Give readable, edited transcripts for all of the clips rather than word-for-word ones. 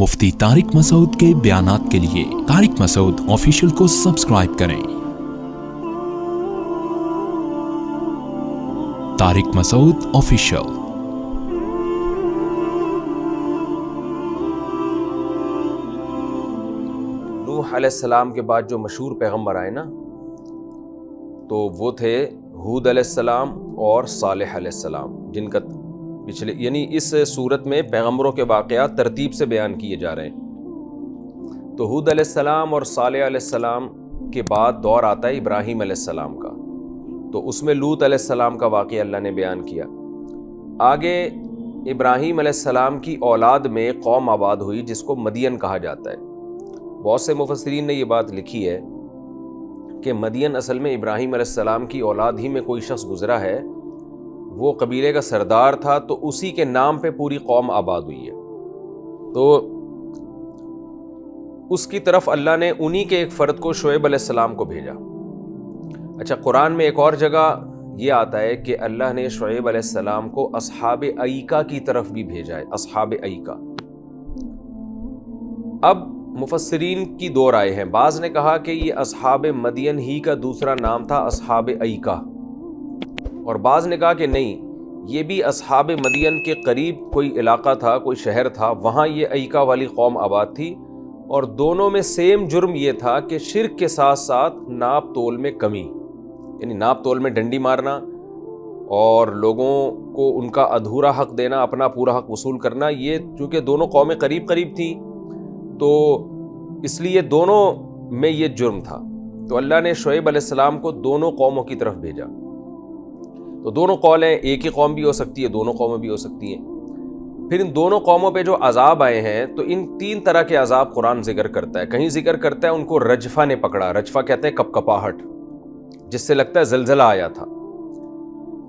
مفتی طارق مسعود کے بیانات کے لیے طارق مسعود آفیشیل کو سبسکرائب کریں۔ طارق مسعود آفیشیل۔ نوح علیہ السلام کے بعد جو مشہور پیغمبر آئے نا، تو وہ تھے ہود علیہ السلام اور صالح علیہ السلام، جن کا پچھلے یعنی اس صورت میں پیغمبروں کے واقعات ترتیب سے بیان کیے جا رہے ہیں۔ تو ہود علیہ السلام اور صالح علیہ السلام کے بعد دور آتا ہے ابراہیم علیہ السلام کا، تو اس میں لوط علیہ السلام کا واقعہ اللہ نے بیان کیا۔ آگے ابراہیم علیہ السلام کی اولاد میں قوم آباد ہوئی جس کو مدین کہا جاتا ہے۔ بہت سے مفسرین نے یہ بات لکھی ہے کہ مدین اصل میں ابراہیم علیہ السلام کی اولاد ہی میں کوئی شخص گزرا ہے، وہ قبیلے کا سردار تھا، تو اسی کے نام پہ پوری قوم آباد ہوئی ہے۔ تو اس کی طرف اللہ نے انہی کے ایک فرد کو شعیب علیہ السلام کو بھیجا۔ اچھا، قرآن میں ایک اور جگہ یہ آتا ہے کہ اللہ نے شعیب علیہ السلام کو اصحاب ایکہ کی طرف بھی بھیجا ہے، اصحاب ایکہ۔ اب مفسرین کی دو رائے ہیں، بعض نے کہا کہ یہ اصحاب مدین ہی کا دوسرا نام تھا اصحاب ایکہ، اور بعض نے کہا کہ نہیں، یہ بھی اصحاب مدین کے قریب کوئی علاقہ تھا، کوئی شہر تھا، وہاں یہ ایکہ والی قوم آباد تھی، اور دونوں میں سیم جرم یہ تھا کہ شرک کے ساتھ ساتھ ناپ تول میں کمی، یعنی ناپ تول میں ڈنڈی مارنا اور لوگوں کو ان کا ادھورا حق دینا، اپنا پورا حق وصول کرنا۔ یہ چونکہ دونوں قومیں قریب قریب تھیں تو اس لیے دونوں میں یہ جرم تھا، تو اللہ نے شعیب علیہ السلام کو دونوں قوموں کی طرف بھیجا۔ تو دونوں قولیں، ایک ہی قوم بھی ہو سکتی ہے، دونوں قومیں بھی ہو سکتی ہیں۔ پھر ان دونوں قوموں پہ جو عذاب آئے ہیں، تو ان تین طرح کے عذاب قرآن ذکر کرتا ہے۔ کہیں ذکر کرتا ہے ان کو رجفہ نے پکڑا، رجفہ کہتے ہیں کپکپاہٹ، جس سے لگتا ہے زلزلہ آیا تھا۔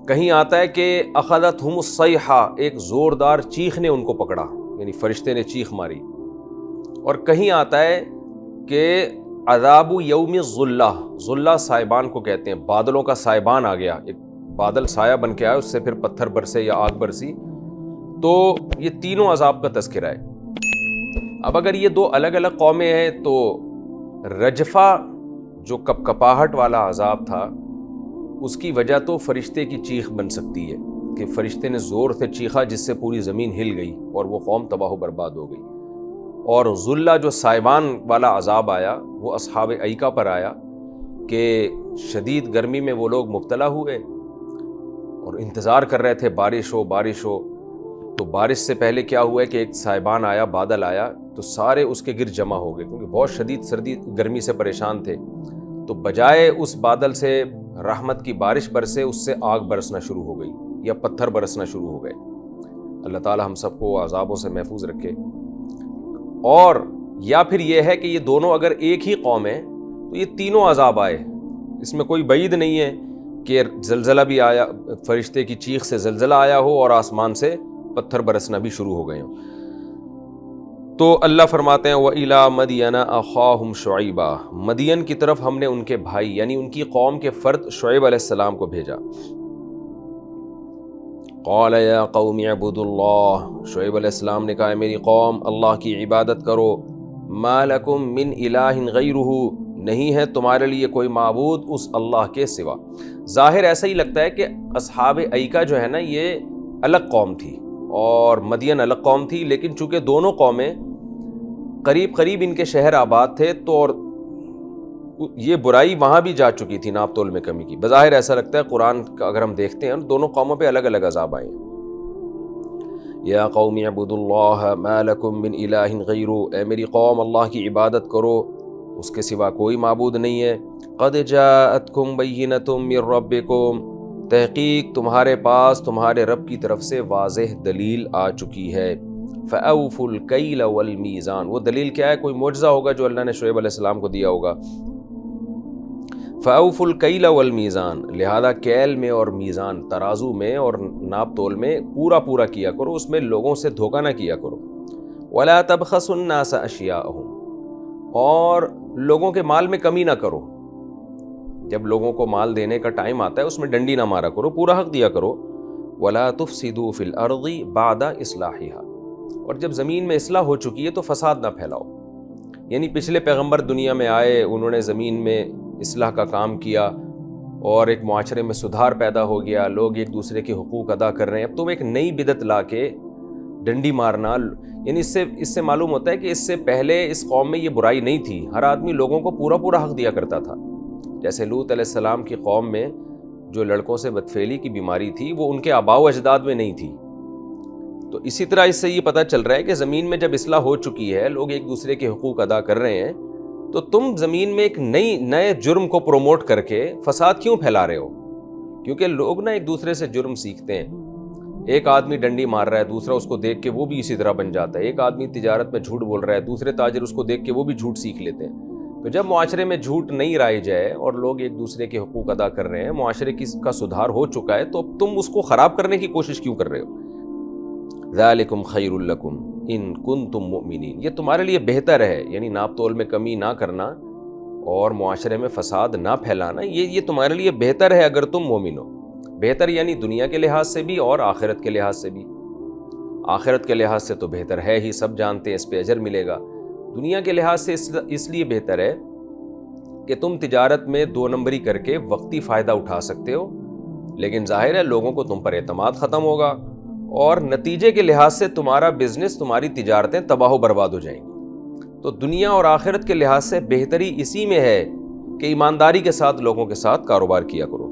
کہیں آتا ہے کہ اخذتہم الصیحہ، ایک زوردار چیخ نے ان کو پکڑا، یعنی فرشتے نے چیخ ماری۔ اور کہیں آتا ہے کہ عذاب یوم الظلہ، ظلہ سائبان کو کہتے ہیں، بادلوں کا سائبان آ گیا، ایک بادل سایہ بن کے آیا، اس سے پھر پتھر برسے یا آگ برسی، تو یہ تینوں عذاب کا تذکرہ ہے۔ اب اگر یہ دو الگ الگ قومیں ہیں تو رجفہ جو کپکپاہٹ والا عذاب تھا، اس کی وجہ تو فرشتے کی چیخ بن سکتی ہے کہ فرشتے نے زور سے چیخا جس سے پوری زمین ہل گئی اور وہ قوم تباہ و برباد ہو گئی۔ اور ذلہ جو سائبان والا عذاب آیا وہ اصحاب ایکہ پر آیا کہ شدید گرمی میں وہ لوگ مبتلا ہوئے اور انتظار کر رہے تھے بارش ہو بارش ہو۔ تو بارش سے پہلے کیا ہوا ہے کہ ایک سائبان آیا، بادل آیا، تو سارے اس کے گرد جمع ہو گئے، کیونکہ بہت شدید سردی گرمی سے پریشان تھے۔ تو بجائے اس بادل سے رحمت کی بارش برسے، اس سے آگ برسنا شروع ہو گئی یا پتھر برسنا شروع ہو گئے۔ اللہ تعالی ہم سب کو عذابوں سے محفوظ رکھے۔ اور یا پھر یہ ہے کہ یہ دونوں اگر ایک ہی قوم ہیں تو یہ تینوں عذاب آئے، اس میں کوئی بعید نہیں ہے کہ زلزلہ بھی آیا، فرشتے کی چیخ سے زلزلہ آیا ہو اور آسمان سے پتھر برسنا بھی شروع ہو گئے ہوں۔ تو اللہ فرماتے ہیں وَإِلَىٰ مَدْيَنَ أَخَاهُمْ شُعَيْبًا، مدین کی طرف ہم نے ان کے بھائی یعنی ان کی قوم کے فرد شعیب علیہ السلام کو بھیجا۔ قَالَ يَا قَوْمِ اعْبُدُوا اللَّهَ، شعیب علیہ السلام نے کہا ہے میری قوم اللہ کی عبادت کرو، مَا لَكُم مِّنْ إِلَٰهٍ غَيْرُهُ، نہیں ہے تمہارے لیے کوئی معبود اس اللہ کے سوا۔ ظاہر ایسا ہی لگتا ہے کہ اصحاب ایکہ جو ہے نا یہ الگ قوم تھی اور مدین الگ قوم تھی، لیکن چونکہ دونوں قومیں قریب قریب ان کے شہر آباد تھے تو اور یہ برائی وہاں بھی جا چکی تھی، ناپ تول میں کمی کی۔ بظاہر ایسا لگتا ہے قرآن کا اگر ہم دیکھتے ہیں دونوں قوموں پہ الگ الگ عذاب آئے ہیں۔ یا قوم اعبدوا اللہ ما لکم من الہ غیرہ، اے میری قوم اللہ کی عبادت کرو، اس کے سوا کوئی معبود نہیں ہے۔ قد جاءتکم بینۃ من ربکم، تحقیق تمہارے پاس تمہارے رب کی طرف سے واضح دلیل آ چکی ہے۔ فأوفوا الکیل والمیزان، وہ دلیل کیا ہے؟ کوئی معجزہ ہوگا جو اللہ نے شعیب علیہ السلام کو دیا ہوگا۔ فأوفوا الکیل والمیزان، لہذا کیل میں اور میزان ترازو میں اور ناپ تول میں پورا پورا کیا کرو، اس میں لوگوں سے دھوکہ نہ کیا کرو۔ ولا تبخسوا الناس اشیاءهم، اور لوگوں کے مال میں کمی نہ کرو، جب لوگوں کو مال دینے کا ٹائم آتا ہے اس میں ڈنڈی نہ مارا کرو، پورا حق دیا کرو۔ ولا تفسدوا فی الارض بعد اصلاحها، اور جب زمین میں اصلاح ہو چکی ہے تو فساد نہ پھیلاؤ. یعنی پچھلے پیغمبر دنیا میں آئے, انہوں نے زمین میں اصلاح کا کام کیا اور ایک معاشرے میں سدھار پیدا ہو گیا, لوگ ایک دوسرے کے حقوق ادا کر رہے ہیں. اب تم ایک نئی بدعت لا کے ڈنڈی مارنا, یعنی اس سے معلوم ہوتا ہے کہ اس سے پہلے اس قوم میں یہ برائی نہیں تھی. ہر آدمی لوگوں کو پورا حق دیا کرتا تھا. جیسے لوط علیہ السلام کی قوم میں جو لڑکوں سے بدفعلی کی بیماری تھی وہ ان کے آباء و اجداد میں نہیں تھی. تو اسی طرح اس سے یہ پتہ چل رہا ہے کہ زمین میں جب اصلاح ہو چکی ہے, لوگ ایک دوسرے کے حقوق ادا کر رہے ہیں, تو تم زمین میں ایک نئے جرم کو پروموٹ کر کے فساد کیوں پھیلا رہے ہو؟ کیونکہ لوگ نا ایک دوسرے سے جرم سیکھتے ہیں. ایک آدمی ڈنڈی مار رہا ہے, دوسرا اس کو دیکھ کے وہ بھی اسی طرح بن جاتا ہے. ایک آدمی تجارت میں جھوٹ بول رہا ہے, دوسرے تاجر اس کو دیکھ کے وہ بھی جھوٹ سیکھ لیتے ہیں. تو جب معاشرے میں جھوٹ نہیں رائج ہے اور لوگ ایک دوسرے کے حقوق ادا کر رہے ہیں, معاشرے کا سدھار ہو چکا ہے, تو تم اس کو خراب کرنے کی کوشش کیوں کر رہے ہو؟ ذالکم خیر لکم ان کنتم مؤمنین, یہ تمہارے لیے بہتر ہے. یعنی ناپ تول میں کمی نہ کرنا اور معاشرے میں فساد نہ پھیلانا, یہ تمہارے لیے بہتر ہے اگر تم مومن ہو. بہتر یعنی دنیا کے لحاظ سے بھی اور آخرت کے لحاظ سے بھی. آخرت کے لحاظ سے تو بہتر ہے ہی, سب جانتے ہیں اس پہ اجر ملے گا. دنیا کے لحاظ سے اس لیے بہتر ہے کہ تم تجارت میں 2 نمبری کر کے وقتی فائدہ اٹھا سکتے ہو, لیکن ظاہر ہے لوگوں کو تم پر اعتماد ختم ہوگا اور نتیجے کے لحاظ سے تمہارا بزنس, تمہاری تجارتیں تباہ و برباد ہو جائیں گی. تو دنیا اور آخرت کے لحاظ سے بہتری اسی میں ہے کہ ایمانداری کے ساتھ لوگوں کے ساتھ کاروبار کیا کرو.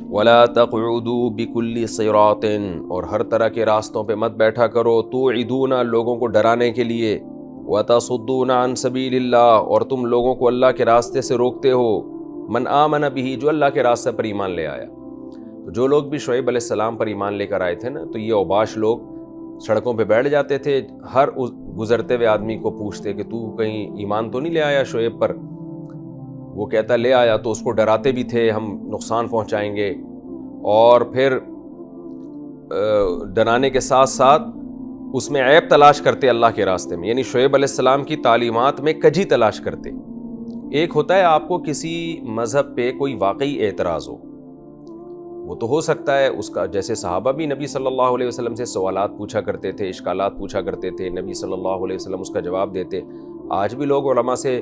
وَلَا تَقْعُدُوا بِكُلِّ صِرَاطٍ, اور ہر طرح کے راستوں پہ مت بیٹھا کرو. تُوعِدُونَ, لوگوں کو ڈرانے کے لیے. وَتَصُدُّونَ عَن سَبِيلِ اللَّهِ, اور تم لوگوں کو اللہ کے راستے سے روکتے ہو. مَنْ آمَنَ بِهِ, جو اللہ کے راستے پر ایمان لے آیا. تو جو لوگ بھی شعیب علیہ السلام پر ایمان لے کر آئے تھے نا, تو یہ اوباش لوگ سڑکوں پہ بیٹھ جاتے تھے, ہر گزرتے ہوئے آدمی کو پوچھتے کہ تو کہیں ایمان تو نہیں لے آیا شعیب پر. وہ کہتا لے آیا, تو اس کو ڈراتے بھی تھے ہم نقصان پہنچائیں گے, اور پھر ڈرانے کے ساتھ ساتھ اس میں عیب تلاش کرتے اللہ کے راستے میں. یعنی شعیب علیہ السلام کی تعلیمات میں کجی تلاش کرتے. ایک ہوتا ہے آپ کو کسی مذہب پہ کوئی واقعی اعتراض ہو, وہ تو ہو سکتا ہے اس کا, جیسے صحابہ بھی نبی صلی اللہ علیہ وسلم سے سوالات پوچھا کرتے تھے, اشکالات پوچھا کرتے تھے, نبی صلی اللہ علیہ وسلم اس کا جواب دیتے. آج بھی لوگ علماء سے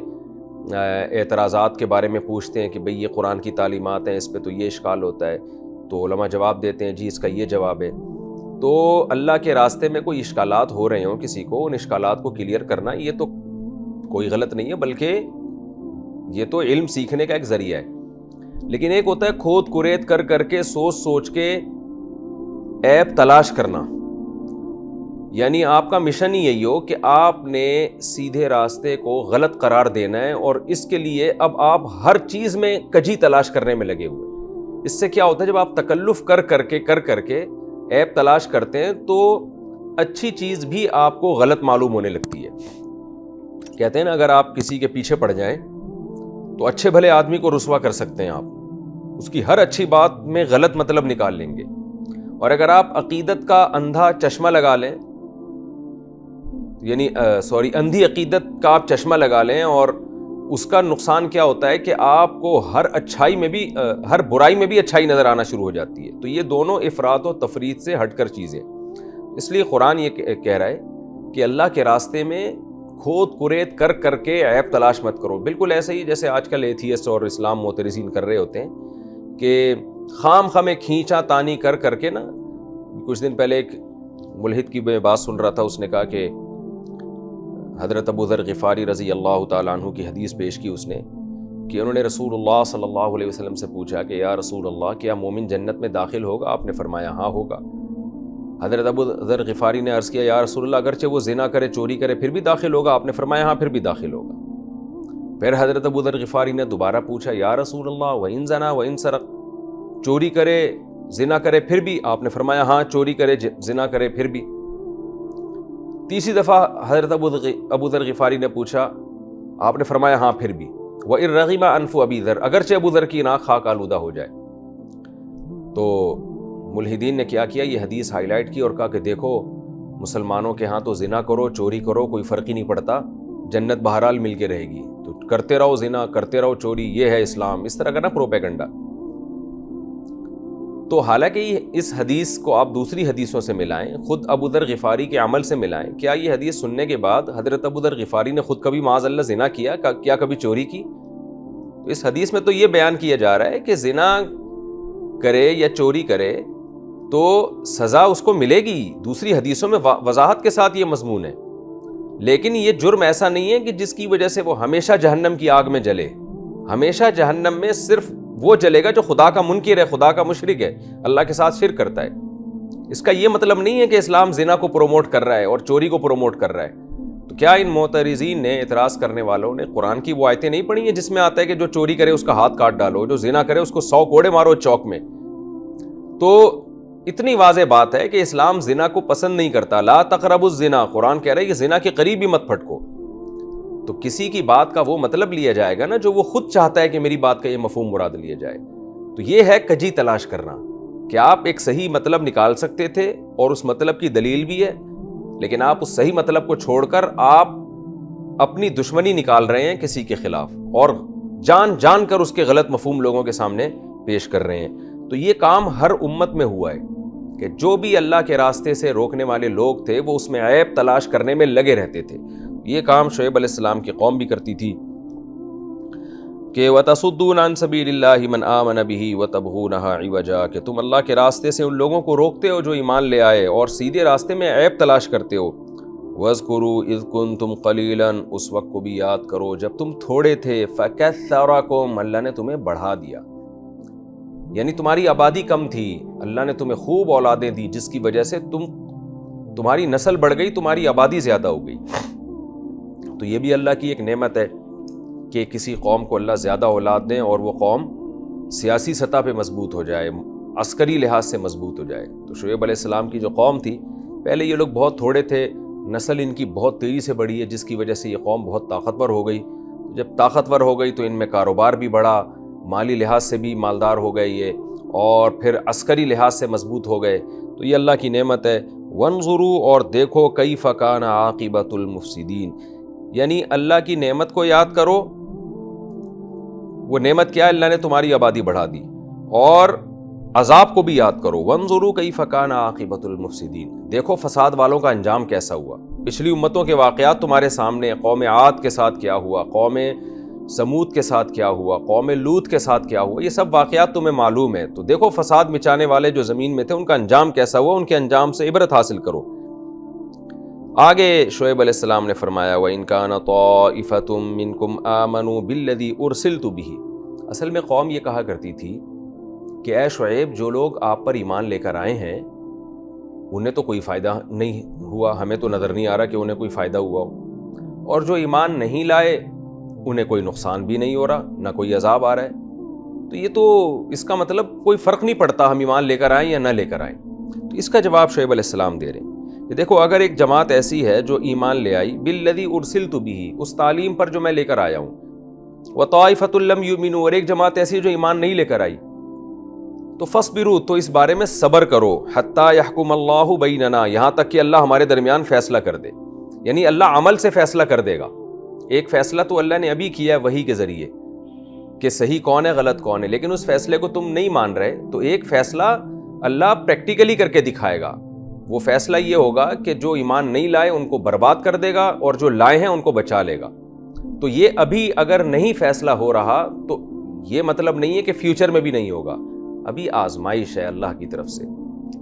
اعتراضات کے بارے میں پوچھتے ہیں کہ بھئی یہ قرآن کی تعلیمات ہیں, اس پہ تو یہ اشکال ہوتا ہے, تو علماء جواب دیتے ہیں جی اس کا یہ جواب ہے. تو اللہ کے راستے میں کوئی اشکالات ہو رہے ہوں کسی کو, ان اشکالات کو کلیئر کرنا یہ تو کوئی غلط نہیں ہے, بلکہ یہ تو علم سیکھنے کا ایک ذریعہ ہے. لیکن ایک ہوتا ہے کھود کریت کر کے سوچ کے عیب تلاش کرنا. یعنی آپ کا مشن ہی یہی ہو کہ آپ نے سیدھے راستے کو غلط قرار دینا ہے, اور اس کے لیے اب آپ ہر چیز میں کجی تلاش کرنے میں لگے ہوئے. اس سے کیا ہوتا ہے, جب آپ تکلف کر کے عیب تلاش کرتے ہیں تو اچھی چیز بھی آپ کو غلط معلوم ہونے لگتی ہے. کہتے ہیں نا, اگر آپ کسی کے پیچھے پڑ جائیں تو اچھے بھلے آدمی کو رسوا کر سکتے ہیں آپ, اس کی ہر اچھی بات میں غلط مطلب نکال لیں گے. اور اگر آپ عقیدت کا اندھا چشمہ لگا لیں, یعنی اندھی عقیدت کا آپ چشمہ لگا لیں, اور اس کا نقصان کیا ہوتا ہے کہ آپ کو ہر اچھائی میں بھی, ہر برائی میں بھی اچھائی نظر آنا شروع ہو جاتی ہے. تو یہ دونوں افراط و تفریط سے ہٹ کر چیزیں. اس لیے قرآن یہ کہہ رہا ہے کہ اللہ کے راستے میں کھود کریت کر کے عیب تلاش مت کرو. بالکل ایسے ہی جیسے آج کل ایتھیسٹ اور اسلام معترضین کر رہے ہوتے ہیں کہ خام خامے کھینچا تانی کر کے نا. کچھ دن پہلے ایک ملحد کی میں بات سن رہا تھا, اس نے کہا کہ حضرت ابو ذر غفاری رضی اللہ تعالیٰ عنہ کی حدیث پیش کی اس نے, کہ انہوں نے رسول اللہ صلی اللہ علیہ وسلم سے پوچھا کہ یا رسول اللہ, کیا مومن جنت میں داخل ہوگا؟ آپ نے فرمایا ہاں ہوگا. حضرت ابو ذر غفاری نے عرض کیا یا رسول اللہ, اگرچہ وہ زنا کرے چوری کرے پھر بھی داخل ہوگا؟ آپ نے فرمایا ہاں پھر بھی داخل ہوگا. پھر حضرت ابو ذر غفاری نے دوبارہ پوچھا یا رسول اللہ وَإِن زنا وَإِن سرق, چوری کرے زنا کرے پھر بھی؟ آپ نے فرمایا ہاں چوری کرے زنا کرے پھر بھی. تیسری دفعہ حضرت ابو ذر غفاری نے پوچھا, آپ نے فرمایا ہاں پھر بھی. وَإِن رَغِمَ أَنْفُ أَبِي ذر, اگرچہ ابو ذر کی ناک خاک آلودہ ہو جائے. تو ملحدین نے کیا کیا, یہ حدیث ہائی لائٹ کی اور کہا کہ دیکھو مسلمانوں کے ہاں تو زنا کرو چوری کرو کوئی فرق ہی نہیں پڑتا, جنت بہرحال مل کے رہے گی, تو کرتے رہو زنا کرتے رہو چوری, یہ ہے اسلام. اس طرح کا نا پروپیگنڈا. تو حالانکہ اس حدیث کو آپ دوسری حدیثوں سے ملائیں، خود ابو ذر غفاری کے عمل سے ملائیں، کیا یہ حدیث سننے کے بعد حضرت ابو ذر غفاری نے خود کبھی معاذ اللہ زنا کیا؟ کیا کبھی چوری کی؟ تو اس حدیث میں تو یہ بیان کیا جا رہا ہے کہ زنا کرے یا چوری کرے تو سزا اس کو ملے گی، دوسری حدیثوں میں وضاحت کے ساتھ یہ مضمون ہے، لیکن یہ جرم ایسا نہیں ہے کہ جس کی وجہ سے وہ ہمیشہ جہنم کی آگ میں جلے۔ ہمیشہ جہنم میں صرف وہ جلے گا جو خدا کا منکر ہے، خدا کا مشرک ہے، اللہ کے ساتھ شرک کرتا ہے۔ اس کا یہ مطلب نہیں ہے کہ اسلام زنا کو پروموٹ کر رہا ہے اور چوری کو پروموٹ کر رہا ہے۔ تو کیا ان معترضین نے، اعتراض کرنے والوں نے قرآن کی وہ آیتیں نہیں پڑھی ہیں جس میں آتا ہے کہ جو چوری کرے اس کا ہاتھ کاٹ ڈالو، جو زنا کرے اس کو 100 کوڑے مارو چوک میں؟ تو اتنی واضح بات ہے کہ اسلام زنا کو پسند نہیں کرتا۔ لا تقربوا الزنا، قرآن کہہ رہا ہے کہ زنا کے قریب بھی مت پھٹکو۔ تو کسی کی بات کا وہ مطلب لیا جائے گا نا جو وہ خود چاہتا ہے کہ میری بات کا یہ مفہوم مراد لیا جائے۔ تو یہ ہے کجی تلاش کرنا کہ آپ ایک صحیح مطلب نکال سکتے تھے اور اس مطلب کی دلیل بھی ہے، لیکن آپ اس صحیح مطلب کو چھوڑ کر آپ اپنی دشمنی نکال رہے ہیں کسی کے خلاف اور جان جان کر اس کے غلط مفہوم لوگوں کے سامنے پیش کر رہے ہیں۔ تو یہ کام ہر امت میں ہوا ہے کہ جو بھی اللہ کے راستے سے روکنے والے لوگ تھے وہ اس میں عیب تلاش کرنے میں لگے رہتے تھے۔ یہ کام شعیب علیہ السلام کی قوم بھی کرتی تھی کہ وَتَصُدُّونَ عَن سَبِيلِ اللَّهِ مَنْ آمَنَ بِهِ وَتَبْغُونَهَا عِوَجًا، کہ تم اللہ کے راستے سے ان لوگوں کو روکتے ہو جو ایمان لے آئے اور سیدھے راستے میں عیب تلاش کرتے ہو۔ وَاذْكُرُوا إِذْ كُنْتُمْ قَلِيلًا، اس وقت کو بھی یاد کرو جب تم تھوڑے تھے، فَكَثَّرَكُمْ، اللہ نے تمہیں بڑھا دیا، یعنی تمہاری آبادی کم تھی، اللہ نے تمہیں خوب اولادیں دی جس کی وجہ سے تمہاری نسل بڑھ گئی، تمہاری آبادی زیادہ ہو گئی۔ تو یہ بھی اللہ کی ایک نعمت ہے کہ کسی قوم کو اللہ زیادہ اولاد دیں اور وہ قوم سیاسی سطح پہ مضبوط ہو جائے، عسکری لحاظ سے مضبوط ہو جائے۔ تو شعیب علیہ السلام کی جو قوم تھی، پہلے یہ لوگ بہت تھوڑے تھے، نسل ان کی بہت تیزی سے بڑھی ہے جس کی وجہ سے یہ قوم بہت طاقتور ہو گئی۔ جب طاقتور ہو گئی تو ان میں کاروبار بھی بڑھا، مالی لحاظ سے بھی مالدار ہو گئے یہ، اور پھر عسکری لحاظ سے مضبوط ہو گئے۔ تو یہ اللہ کی نعمت ہے۔ وانظروا، اور دیکھو، کیف کان عاقبۃ المفسدین، یعنی اللہ کی نعمت کو یاد کرو۔ وہ نعمت کیا ہے؟ اللہ نے تمہاری آبادی بڑھا دی، اور عذاب کو بھی یاد کرو۔ وانظروا کیف کان عاقبۃ المفسدین، دیکھو فساد والوں کا انجام کیسا ہوا۔ پچھلی امتوں کے واقعات تمہارے سامنے، قوم عاد کے ساتھ کیا ہوا، قوم سمود کے ساتھ کیا ہوا، قوم لوط کے ساتھ کیا ہوا، یہ سب واقعات تمہیں معلوم ہے۔ تو دیکھو فساد مچانے والے جو زمین میں تھے ان کا انجام کیسا ہوا، ان کے انجام سے عبرت حاصل کرو۔ آگے شعیب علیہ السلام نے فرمایا وَإِن كَانَ طَائِفَةٌ مِّنكُمْ آمَنُوا بِالَّذِي أُرْسِلْتُ بِهِ، اصل میں قوم یہ کہا کرتی تھی کہ اے شعیب، جو لوگ آپ پر ایمان لے کر آئے ہیں انہیں تو کوئی فائدہ نہیں ہوا، ہمیں تو نظر نہیں آ رہا کہ انہیں کوئی فائدہ ہوا ہو، اور جو ایمان نہیں لائے انہیں کوئی نقصان بھی نہیں ہو رہا، نہ کوئی عذاب آ رہا ہے۔ تو یہ تو اس کا مطلب کوئی فرق نہیں پڑتا ہم ایمان لے کر آئیں یا نہ لے کر آئیں۔ تو اس کا جواب شعیب علیہ السلام دے رہے ہیں کہ دیکھو، اگر ایک جماعت ایسی ہے جو ایمان لے آئی بالذی ارسلت بہ، اس تعلیم پر جو میں لے کر آیا ہوں، وطائفۃ لم یؤمنوا، اور ایک جماعت ایسی ہے جو ایمان نہیں لے کر آئی، تو فاصبروا، تو اس بارے میں صبر کرو، حتی یحکم اللہ بیننا، یہاں تک کہ اللہ ہمارے درمیان فیصلہ کر دے، یعنی اللہ عمل سے فیصلہ کر دے گا۔ ایک فیصلہ تو اللہ نے ابھی کیا ہے وحی کے ذریعے کہ صحیح کون ہے غلط کون ہے، لیکن اس فیصلے کو تم نہیں مان رہے، تو ایک فیصلہ اللہ پریکٹیکلی کر کے دکھائے گا۔ وہ فیصلہ یہ ہوگا کہ جو ایمان نہیں لائے ان کو برباد کر دے گا، اور جو لائے ہیں ان کو بچا لے گا۔ تو یہ ابھی اگر نہیں فیصلہ ہو رہا تو یہ مطلب نہیں ہے کہ فیوچر میں بھی نہیں ہوگا، ابھی آزمائش ہے اللہ کی طرف سے،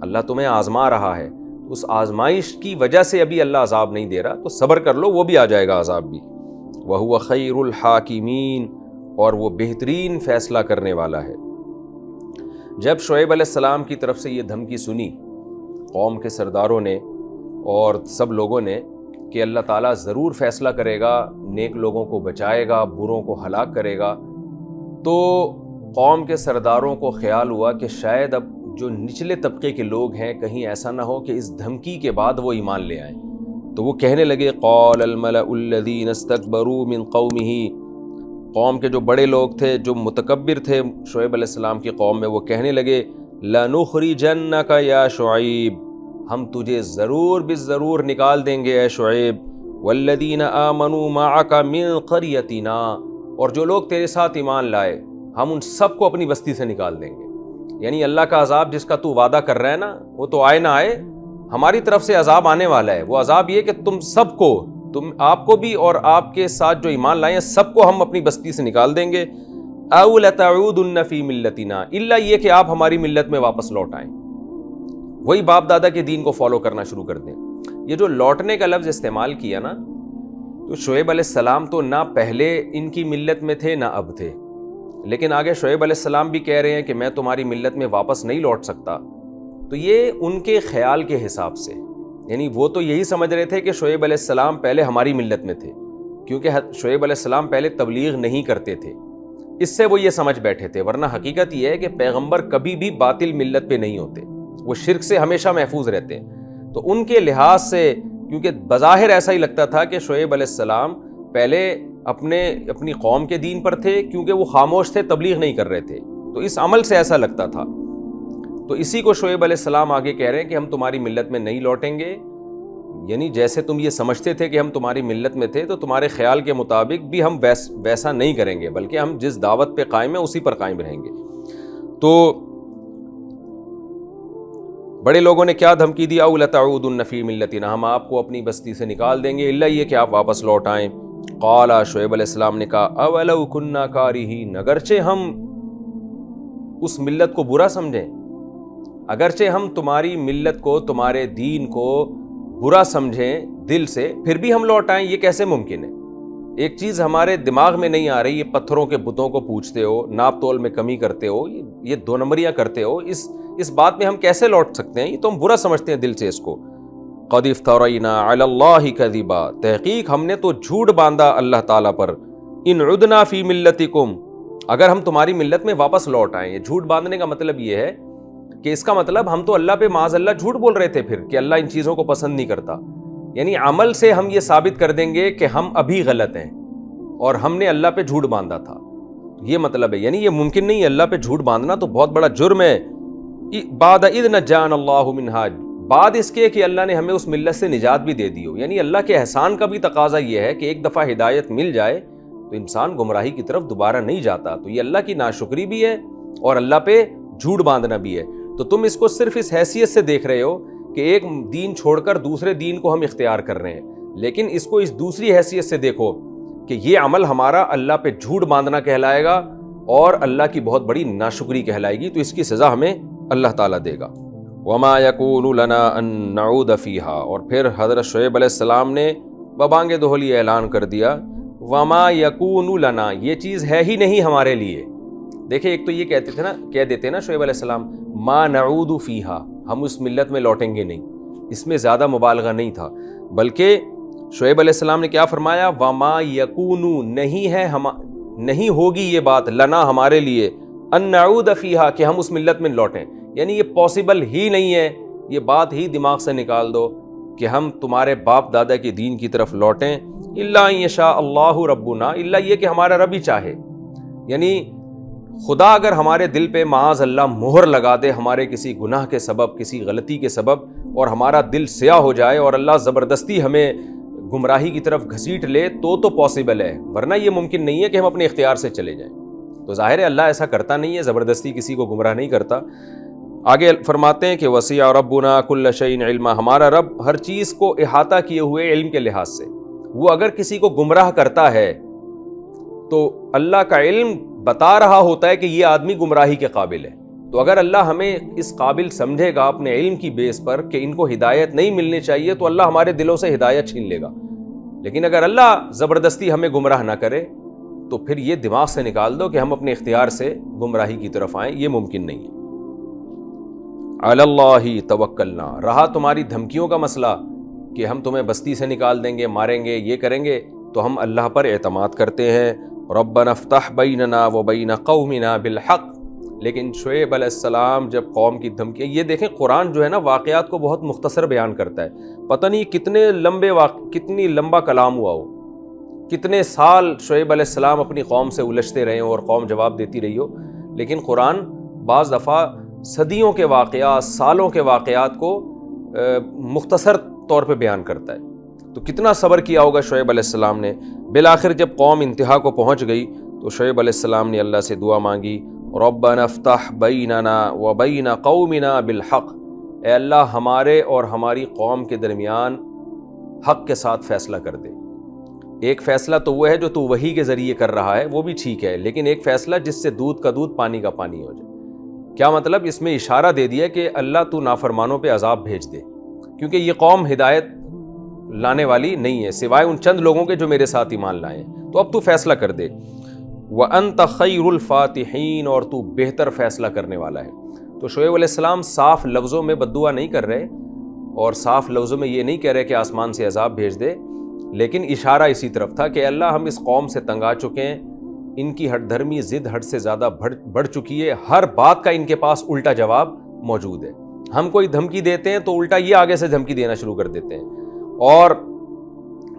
اللہ تمہیں آزما رہا ہے، اس آزمائش کی وجہ سے ابھی اللہ عذاب نہیں دے رہا، تو صبر کر لو، وہ بھی آ جائے گا عذاب بھی۔ وَهُوَ خَيْرُ الْحَاكِمِينَ، اور وہ بہترین فیصلہ کرنے والا ہے۔ جب شعیب علیہ السلام کی طرف سے یہ دھمکی سنی قوم کے سرداروں نے اور سب لوگوں نے کہ اللہ تعالیٰ ضرور فیصلہ کرے گا، نیک لوگوں کو بچائے گا، بروں کو ہلاک کرے گا، تو قوم کے سرداروں کو خیال ہوا کہ شاید اب جو نچلے طبقے کے لوگ ہیں کہیں ایسا نہ ہو کہ اس دھمکی کے بعد وہ ایمان لے آئیں۔ تو وہ کہنے لگے قال الملأ الذین استکبروا من قومہ، قوم کے جو بڑے لوگ تھے، جو متکبر تھے شعیب علیہ السلام کی قوم میں، وہ کہنے لگے لَنُخْرِجَنَّكَ يَا شُعَيْب، ہم تجھے ضرور بالضرور نکال دیں گے اے شعیب، وَالَّذِينَ آمَنُوا مَعَكَ مِن قَرْيَتِنَا، اور جو لوگ تیرے ساتھ ایمان لائے ہم ان سب کو اپنی بستی سے نکال دیں گے۔ یعنی اللہ کا عذاب جس کا تو وعدہ کر رہا ہے نا، وہ تو آئے نہ آئے، ہماری طرف سے عذاب آنے والا ہے۔ وہ عذاب یہ کہ تم سب کو، آپ کو بھی اور آپ کے ساتھ جو ایمان لائے ہیں سب کو ہم اپنی بستی سے نکال دیں گے۔ اَوْ لَتَعُودُنَّ فِي مِلَّتِنَا، الا یہ کہ آپ ہماری ملت میں واپس لوٹ آئیں، وہی باپ دادا کے دین کو فالو کرنا شروع کر دیں۔ یہ جو لوٹنے کا لفظ استعمال کیا نا، تو شعیب علیہ السلام تو نہ پہلے ان کی ملت میں تھے نہ اب تھے، لیکن آگے شعیب علیہ السلام بھی کہہ رہے ہیں کہ میں تمہاری ملت میں واپس نہیں لوٹ سکتا۔ تو یہ ان کے خیال کے حساب سے، یعنی وہ تو یہی سمجھ رہے تھے کہ شعیب علیہ السلام پہلے ہماری ملت میں تھے، کیونکہ شعیب علیہ السلام پہلے تبلیغ نہیں کرتے تھے، اس سے وہ یہ سمجھ بیٹھے تھے۔ ورنہ حقیقت یہ ہے کہ پیغمبر کبھی بھی باطل ملت پہ نہیں ہوتے، وہ شرک سے ہمیشہ محفوظ رہتے ہیں۔ تو ان کے لحاظ سے، کیونکہ بظاہر ایسا ہی لگتا تھا کہ شعیب علیہ السلام پہلے اپنی قوم کے دین پر تھے، کیونکہ وہ خاموش تھے، تبلیغ نہیں کر رہے تھے، تو اس عمل سے ایسا لگتا تھا۔ تو اسی کو شعیب علیہ السلام آگے کہہ رہے ہیں کہ ہم تمہاری ملت میں نہیں لوٹیں گے، یعنی جیسے تم یہ سمجھتے تھے کہ ہم تمہاری ملت میں تھے، تو تمہارے خیال کے مطابق بھی ہم ویسا نہیں کریں گے، بلکہ ہم جس دعوت پہ قائم ہیں اسی پر قائم رہیں گے۔ تو بڑے لوگوں نے کیا دھمکی دی؟ اَوْ لَتَعُودُنَّ فِي مِلَّتِنَا، ہم آپ کو اپنی بستی سے نکال دیں گے، الا یہ کہ آپ واپس لوٹ آئیں۔ قال، شعیب علیہ السلام نے کہا، اَوَلَوْ كُنَّا كَارِهِينَ، اگرچہ ہم اس ملت کو برا سمجھیں، اگرچہ ہم تمہاری ملت کو، تمہارے دین کو برا سمجھیں دل سے، پھر بھی ہم لوٹ آئیں، یہ کیسے ممکن ہے؟ ایک چیز ہمارے دماغ میں نہیں آ رہی، یہ پتھروں کے بتوں کو پوجتے ہو، ناپ تول میں کمی کرتے ہو، یہ دو نمبریاں کرتے ہو، اس بات میں ہم کیسے لوٹ سکتے ہیں؟ یہ تو ہم برا سمجھتے ہیں دل سے اس کو۔ قد افترینا علی اللہ کذبا، تحقیق ہم نے تو جھوٹ باندھا اللہ تعالیٰ پر۔ ان عدنا فی ملتکم، اگر ہم تمہاری ملت میں واپس لوٹ آئیں۔ یہ جھوٹ باندھنے کا مطلب یہ ہے کہ اس کا مطلب ہم تو اللہ پہ معاذ اللہ جھوٹ بول رہے تھے پھر، کہ اللہ ان چیزوں کو پسند نہیں کرتا، یعنی عمل سے ہم یہ ثابت کر دیں گے کہ ہم ابھی غلط ہیں اور ہم نے اللہ پہ جھوٹ باندھا تھا، یہ مطلب ہے۔ یعنی یہ ممکن نہیں ہے، اللہ پہ جھوٹ باندھنا تو بہت بڑا جرم ہے۔ بعد اذ نجانا اللہ منہا، بعد اس کے کہ اللہ نے ہمیں اس ملت سے نجات بھی دے دی ہو۔ یعنی اللہ کے احسان کا بھی تقاضا یہ ہے کہ ایک دفعہ ہدایت مل جائے تو انسان گمراہی کی طرف دوبارہ نہیں جاتا، تو یہ اللہ کی ناشکری بھی ہے اور اللہ پہ جھوٹ باندھنا بھی ہے۔ تو تم اس کو صرف اس حیثیت سے دیکھ رہے ہو کہ ایک دین چھوڑ کر دوسرے دین کو ہم اختیار کر رہے ہیں، لیکن اس کو اس دوسری حیثیت سے دیکھو کہ یہ عمل ہمارا اللہ پہ جھوٹ باندھنا کہلائے گا اور اللہ کی بہت بڑی ناشکری کہلائے گی، تو اس کی سزا ہمیں اللہ تعالیٰ دے گا۔ وما یکون لنا ان نعود فیہا، اور پھر حضرت شعیب علیہ السلام نے ببانگ دہلی اعلان کر دیا، وما یکون لنا، یہ چیز ہے ہی نہیں ہمارے لیے۔ دیکھیں، ایک تو یہ کہہ دیتے نا شعیب علیہ السلام، ما نعود فیہا، ہم اس ملت میں لوٹیں گے نہیں، اس میں زیادہ مبالغہ نہیں تھا، بلکہ شعیب علیہ السلام نے کیا فرمایا؟ وما یکون، نہیں ہوگی یہ بات، لنا ہمارے لیے، ان نعود فیہا، کہ ہم اس ملت میں لوٹیں، یعنی یہ پاسبل ہی نہیں ہے، یہ بات ہی دماغ سے نکال دو کہ ہم تمہارے باپ دادا کے دین کی طرف لوٹیں، الا ان یشاء اللہ ربنا، الا یہ کہ ہمارا رب ہی چاہے۔ یعنی خدا اگر ہمارے دل پہ معاذ اللہ مہر لگا دے ہمارے کسی گناہ کے سبب، کسی غلطی کے سبب، اور ہمارا دل سیاہ ہو جائے اور اللہ زبردستی ہمیں گمراہی کی طرف گھسیٹ لے تو پاسبل ہے، ورنہ یہ ممکن نہیں ہے کہ ہم اپنے اختیار سے چلے جائیں۔ تو ظاہر ہے اللہ ایسا کرتا نہیں ہے، زبردستی کسی کو گمراہ نہیں کرتا۔ آگے فرماتے ہیں کہ وسیع ربنا کل شیء علما، ہمارا رب ہر چیز کو احاطہ کیے ہوئے علم کے لحاظ سے، وہ اگر کسی کو گمراہ کرتا ہے تو اللہ کا علم بتا رہا ہوتا ہے کہ یہ آدمی گمراہی کے قابل ہے، تو اگر اللہ ہمیں اس قابل سمجھے گا اپنے علم کی بیس پر کہ ان کو ہدایت نہیں ملنی چاہیے، تو اللہ ہمارے دلوں سے ہدایت چھین لے گا۔ لیکن اگر اللہ زبردستی ہمیں گمراہ نہ کرے تو پھر یہ دماغ سے نکال دو کہ ہم اپنے اختیار سے گمراہی کی طرف آئیں، یہ ممکن نہیں ہے۔ علی اللہ توکلنا، رہا تمہاری دھمکیوں کا مسئلہ کہ ہم تمہیں بستی سے نکال دیں گے، ماریں گے، یہ کریں گے، تو ہم اللہ پر اعتماد کرتے ہیں۔ ربنا افتح بیننا وبین قومنا بالحق، لیکن شعیب علیہ السلام جب قوم کی دھمکی، یہ دیکھیں قرآن جو ہے نا واقعات کو بہت مختصر بیان کرتا ہے، پتہ نہیں کتنی لمبا کلام ہوا ہو، کتنے سال شعیب علیہ السلام اپنی قوم سے الجھتے رہے ہوں اور قوم جواب دیتی رہی ہو، لیکن قرآن بعض دفعہ صدیوں کے واقعات، سالوں کے واقعات کو مختصر طور پہ بیان کرتا ہے۔ تو کتنا صبر کیا ہوگا شعیب علیہ السلام نے۔ بالآخر جب قوم انتہا کو پہنچ گئی تو شعیب علیہ السلام نے اللہ سے دعا مانگی، ربنا افتح بیننا وبین قومنا بالحق، اے اللہ ہمارے اور ہماری قوم کے درمیان حق کے ساتھ فیصلہ کر دے۔ ایک فیصلہ تو وہ ہے جو تو وحی کے ذریعے کر رہا ہے، وہ بھی ٹھیک ہے، لیکن ایک فیصلہ جس سے دودھ کا دودھ پانی کا پانی ہو جائے۔ کیا مطلب؟ اس میں اشارہ دے دیا کہ اللہ تو نافرمانوں پہ عذاب بھیج دے، کیونکہ یہ قوم ہدایت لانے والی نہیں ہے سوائے ان چند لوگوں کے جو میرے ساتھ ایمان لائے ہیں، تو اب تو فیصلہ کر دے۔ وَأَنْتَ خَيْرُ الْفَاتِحِينَ، اور تو بہتر فیصلہ کرنے والا ہے۔ تو شعیب علیہ السلام صاف لفظوں میں بد دعا نہیں کر رہے اور صاف لفظوں میں یہ نہیں کہہ رہے کہ آسمان سے عذاب بھیج دے، لیکن اشارہ اسی طرف تھا کہ اللہ ہم اس قوم سے تنگ آ چکے ہیں، ان کی ہٹ دھرمی ضد حد سے زیادہ بڑھ چکی ہے، ہر بات کا ان کے پاس الٹا جواب موجود ہے۔ ہم کوئی دھمکی دیتے ہیں تو الٹا یہ آگے سے دھمکی دینا شروع کر دیتے ہیں اور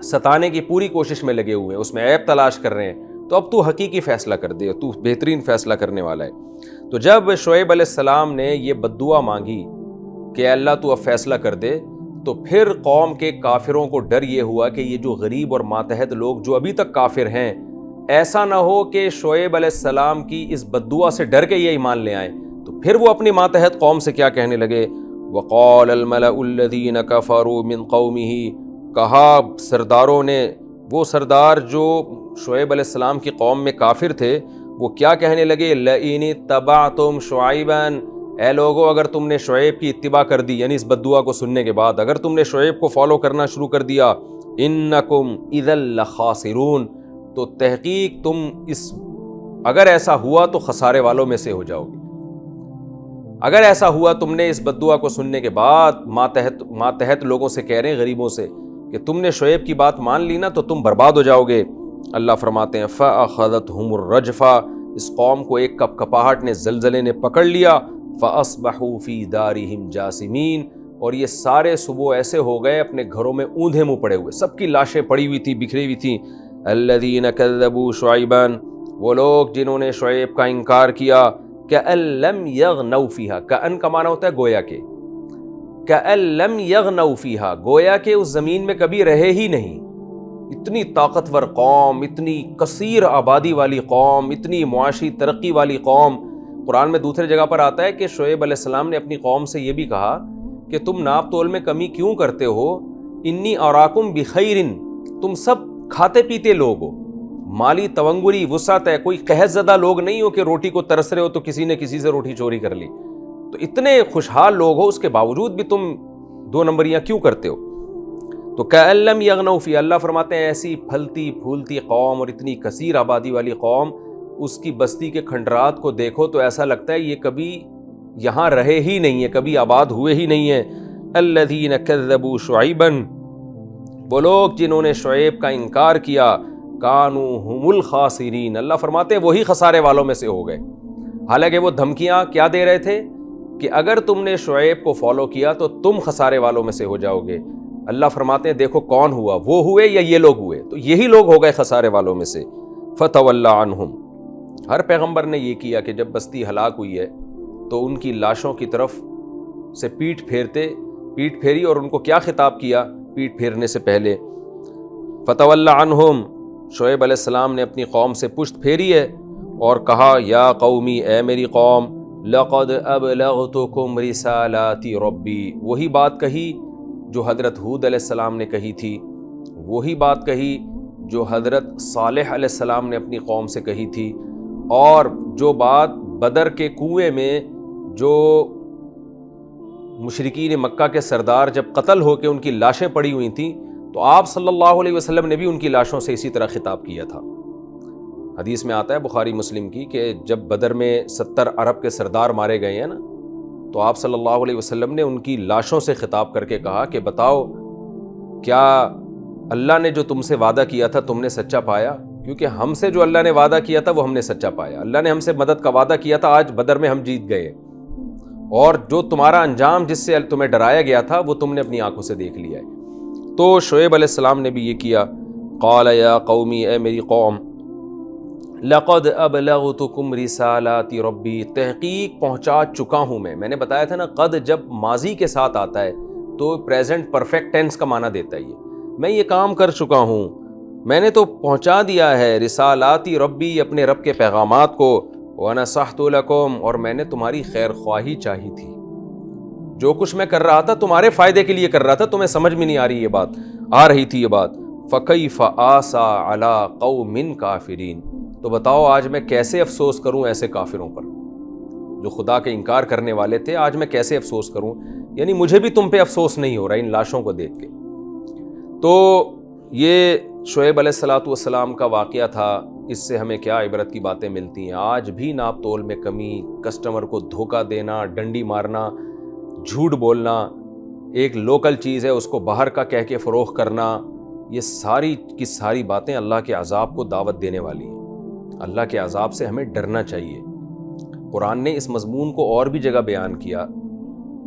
ستانے کی پوری کوشش میں لگے ہوئے ہیں، اس میں عیب تلاش کر رہے ہیں۔ تو اب تو حقیقی فیصلہ کر دے، تو بہترین فیصلہ کرنے والا ہے۔ تو جب شعیب علیہ السلام نے یہ بد دعا مانگی کہ اللہ تو اب فیصلہ کر دے، تو پھر قوم کے کافروں کو ڈر یہ ہوا کہ یہ جو غریب اور ماتحت لوگ جو ابھی تک کافر ہیں، ایسا نہ ہو کہ شعیب علیہ السلام کی اس بد دعا سے ڈر کے یہ ایمان لے آئیں، تو پھر وہ اپنی ماتحت قوم سے کیا کہنے لگے؟ وقال الملأ الذین کفروا من قومہ، کہا سرداروں نے، وہ سردار جو شعیب علیہ السلام کی قوم میں کافر تھے، وہ کیا کہنے لگے؟ لئن اتبعتم شعیبا، اے لوگو اگر تم نے شعیب کی اتباع کر دی، یعنی اس بد دعا کو سننے کے بعد اگر تم نے شعیب کو فالو کرنا شروع کر دیا، انکم اذا لخاسرون، تو تحقیق تم اگر ایسا ہوا تو خسارے والوں میں سے ہو جاؤ گے۔ اگر ایسا ہوا تم نے اس بد دعا کو سننے کے بعد ماتحت لوگوں سے کہہ رہے ہیں، غریبوں سے، کہ تم نے شعیب کی بات مان لی نا تو تم برباد ہو جاؤ گے۔ اللہ فرماتے ہیں فَأَخَذَتْهُمُ الرَّجْفَةُ، اس قوم کو ایک کپکپاہٹ نے، زلزلے نے پکڑ لیا۔ فَأَصْبَحُوا فِي دَارِهِمْ جَاثِمِينَ، اور یہ سارے صبح ایسے ہو گئے اپنے گھروں میں اوندھے منہ پڑے ہوئے، سب کی لاشیں پڑی ہوئی تھی، بکھری ہوئی تھیں۔ الَّذِينَ كَذَّبُوا شُعَيْبًا، وہ لوگ جنہوں نے شعیب کا انکار کیا۔ كَأَن لَّمْ يَغْنَوْا فِيهَا، کأن کا معنی ہوتا ہے گویا کہ، كَأَن لَّمْ يَغْنَوْا فِيهَا، گویا کہ اس زمین میں کبھی رہے ہی نہیں۔ اتنی طاقتور قوم، اتنی کثیر آبادی والی قوم، اتنی معاشی ترقی والی قوم۔ قرآن میں دوسری جگہ پر آتا ہے کہ شعیب علیہ السلام نے اپنی قوم سے یہ بھی کہا کہ تم ناپ تول میں کمی کیوں کرتے ہو؟ انی اراکم بخیر، تم سب کھاتے پیتے لوگ ہو، مالی تونگری وسعت ہے، کوئی قحط زدہ لوگ نہیں ہو کہ روٹی کو ترس رہے ہو تو کسی نے کسی سے روٹی چوری کر لی، تو اتنے خوشحال لوگ ہو، اس کے باوجود بھی تم دو نمبریاں کیوں کرتے ہو؟ تو کأن لم یغنوا فی، اللہ فرماتے ہیں ایسی پھلتی پھولتی قوم اور اتنی کثیر آبادی والی قوم، اس کی بستی کے کھنڈرات کو دیکھو تو ایسا لگتا ہے یہ کبھی یہاں رہے ہی نہیں ہے، کبھی آباد ہوئے ہی نہیں ہیں۔ الذین کذبوا شعیبا، وہ لوگ جنہوں نے شعیب کا انکار کیا، کانوا هم الخاسرین، اللہ فرماتے ہیں وہی خسارے والوں میں سے ہو گئے۔ حالانکہ وہ دھمکیاں کیا دے رہے تھے کہ اگر تم نے شعیب کو فالو کیا تو تم خسارے والوں میں سے ہو جاؤ گے۔ اللہ فرماتے ہیں دیکھو کون ہوا، وہ ہوئے یا یہ لوگ ہوئے، تو یہی لوگ ہو گئے خسارے والوں میں سے۔ فتولی عنہم، ہر پیغمبر نے یہ کیا کہ جب بستی ہلاک ہوئی ہے تو ان کی لاشوں کی طرف سے پیٹ پھیری، اور ان کو کیا خطاب کیا پیٹ پھیرنے سے پہلے؟ فتولی عنہم، شعیب علیہ السلام نے اپنی قوم سے پشت پھیری ہے اور کہا یا قومی، اے میری قوم، لقد ابلغتکم رسالات ربی، وہی بات کہی جو حضرت ہود علیہ السلام نے کہی تھی، وہی بات کہی جو حضرت صالح علیہ السلام نے اپنی قوم سے کہی تھی، اور جو بات بدر کے کنویں میں جو مشرکین مکہ کے سردار جب قتل ہو کے ان کی لاشیں پڑی ہوئی تھیں تو آپ صلی اللہ علیہ وسلم نے بھی ان کی لاشوں سے اسی طرح خطاب کیا تھا۔ حدیث میں آتا ہے بخاری مسلم کی کہ جب بدر میں 70 عرب کے سردار مارے گئے ہیں نا، تو آپ صلی اللہ علیہ وسلم نے ان کی لاشوں سے خطاب کر کے کہا کہ بتاؤ کیا اللہ نے جو تم سے وعدہ کیا تھا تم نے سچا پایا؟ کیونکہ ہم سے جو اللہ نے وعدہ کیا تھا وہ ہم نے سچا پایا، اللہ نے ہم سے مدد کا وعدہ کیا تھا، آج بدر میں ہم جیت گئے، اور جو تمہارا انجام جس سے تمہیں ڈرایا گیا تھا وہ تم نے اپنی آنکھوں سے دیکھ لیا ہے۔ تو شعیب علیہ السلام نے بھی یہ کیا، قال یا قومی، اے میری قوم، لقد ابلغتکم رسالات ربی، تحقیق پہنچا چکا ہوں میں نے بتایا تھا نا، قد جب ماضی کے ساتھ آتا ہے تو پریزنٹ پرفیکٹ ٹینس کا معنی دیتا ہے، میں یہ کام کر چکا ہوں، میں نے تو پہنچا دیا ہے رسالات ربی، اپنے رب کے پیغامات کو، وَنَصَحْتُ لَكُمْ، اور میں نے تمہاری خیر خواہی چاہی تھی. جو کچھ میں کر رہا تھا تمہارے فائدے کے لیے کر رہا تھا، تمہیں سمجھ میں نہیں آ رہی یہ بات، آ رہی تھی یہ بات. فَكَيْفَ آسَى عَلَىٰ قَوْمٍ كَافِرِينَ، تو بتاؤ آج میں کیسے افسوس کروں ایسے کافروں پر جو خدا کے انکار کرنے والے تھے. آج میں کیسے افسوس کروں، یعنی مجھے بھی تم پہ افسوس نہیں ہو رہا ان لاشوں کو دیکھ کے. تو یہ شعیب علیہ الصلوۃ والسلام کا واقعہ تھا. اس سے ہمیں کیا عبرت کی باتیں ملتی ہیں؟ آج بھی ناپ تول میں کمی، کسٹمر کو دھوکہ دینا، ڈنڈی مارنا، جھوٹ بولنا، ایک لوکل چیز ہے اس کو باہر کا کہہ کے فروخت کرنا، یہ ساری کی ساری باتیں اللہ کے عذاب کو دعوت دینے والی ہیں. اللہ کے عذاب سے ہمیں ڈرنا چاہیے. قرآن نے اس مضمون کو اور بھی جگہ بیان کیا.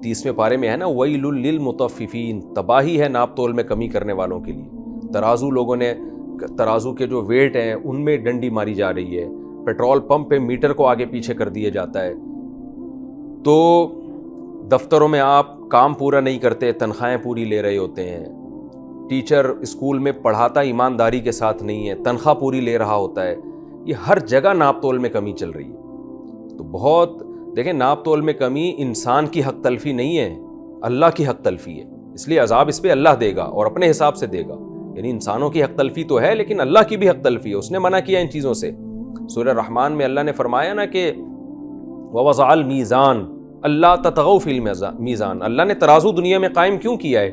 30ویں پارے میں ہے نا، وَيْلٌ لِّلْمُطَفِّفِينَ، تباہی ہے ناپ تول میں کمی کرنے والوں کے لیے. ترازو کے جو ویٹ ہیں ان میں ڈنڈی ماری جا رہی ہے، پیٹرول پمپ پہ میٹر کو آگے پیچھے کر دیا جاتا ہے. تو دفتروں میں آپ کام پورا نہیں کرتے، تنخواہیں پوری لے رہے ہوتے ہیں. ٹیچر اسکول میں پڑھاتا ایمانداری کے ساتھ نہیں ہے، تنخواہ پوری لے رہا ہوتا ہے. یہ ہر جگہ ناپ تول میں کمی چل رہی ہے. تو بہت دیکھیں، ناپ تول میں کمی انسان کی حق تلفی نہیں ہے، اللہ کی حق تلفی ہے. اس لیے عذاب اس پہ اللہ دے گا اور اپنے حساب سے دے گا. یعنی انسانوں کی حق تلفی تو ہے لیکن اللہ کی بھی حق تلفی ہے. اس نے منع کیا ان چیزوں سے. سورہ رحمان میں اللہ نے فرمایا نا کہ وَوَضَعَ الْمِيزَانَ اللہ تَطْغَوْا فِي الْمِيزَانِ، اللہ نے ترازو دنیا میں قائم کیوں کیا ہے؟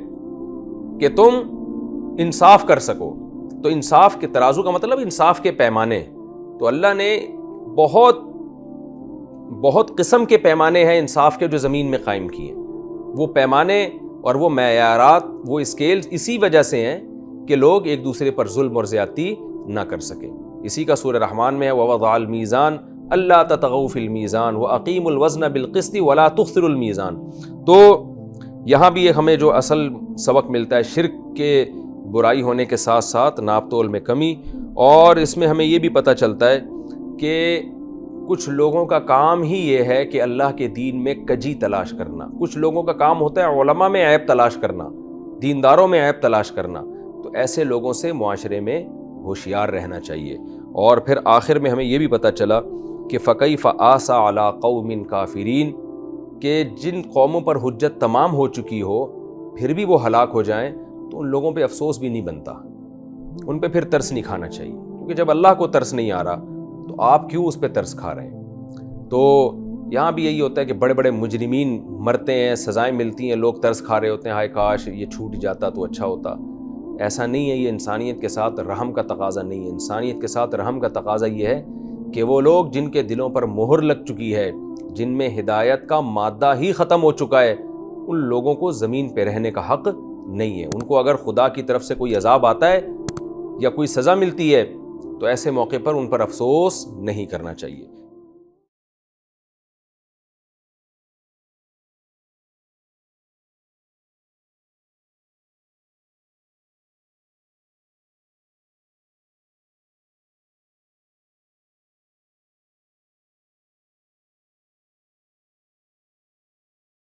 کہ تم انصاف کر سکو. تو انصاف کے ترازو کا مطلب انصاف کے پیمانے. تو اللہ نے بہت قسم کے پیمانے ہیں انصاف کے جو زمین میں قائم کیے. وہ پیمانے اور وہ معیارات، وہ اسکیلز اسی وجہ سے ہیں کہ لوگ ایک دوسرے پر ظلم اور زیادتی نہ کر سکیں. اسی کا سورہ رحمان میں ہے وَوَضَعَ الْمِيزَانَ أَلَّا تَطْغَوْا فِي الْمِيزَانِ وَأَقِيمُوا الْوَزْنَ بِالْقِسْطِ وَلَا تُخْسِرُوا الْمِيزَانَ. تو یہاں بھی ہمیں جو اصل سبق ملتا ہے شرک کے برائی ہونے کے ساتھ ساتھ ناپ تول میں کمی. اور اس میں ہمیں یہ بھی پتہ چلتا ہے کہ کچھ لوگوں کا کام ہی یہ ہے کہ اللہ کے دین میں کجی تلاش کرنا. کچھ لوگوں کا کام ہوتا ہے علماء میں عیب تلاش کرنا، دینداروں میں عیب تلاش کرنا. تو ایسے لوگوں سے معاشرے میں ہوشیار رہنا چاہیے. اور پھر آخر میں ہمیں یہ بھی پتہ چلا کہ فَكَيْفَ آسَى عَلَىٰ قَوْمٍ كَافِرِينَ، کہ جن قوموں پر حجت تمام ہو چکی ہو پھر بھی وہ ہلاک ہو جائیں تو ان لوگوں پہ افسوس بھی نہیں بنتا، ان پہ پھر ترس نہیں کھانا چاہیے. کیونکہ جب اللہ کو ترس نہیں آ رہا تو آپ کیوں اس پہ ترس کھا رہے ہیں؟ تو یہاں بھی یہی ہوتا ہے کہ بڑے بڑے مجرمین مرتے ہیں، سزائیں ملتی ہیں، لوگ ترس کھا رہے ہوتے ہیں، ہائے کاش یہ چھوٹ جاتا تو اچھا ہوتا. ایسا نہیں ہے. یہ انسانیت کے ساتھ رحم کا تقاضا نہیں ہے. انسانیت کے ساتھ رحم کا تقاضا یہ ہے کہ وہ لوگ جن کے دلوں پر مہر لگ چکی ہے، جن میں ہدایت کا مادہ ہی ختم ہو چکا ہے، ان لوگوں کو زمین پہ رہنے کا حق نہیں ہے. ان کو اگر خدا کی طرف سے کوئی عذاب آتا ہے یا کوئی سزا ملتی ہے تو ایسے موقع پر ان پر افسوس نہیں کرنا چاہیے.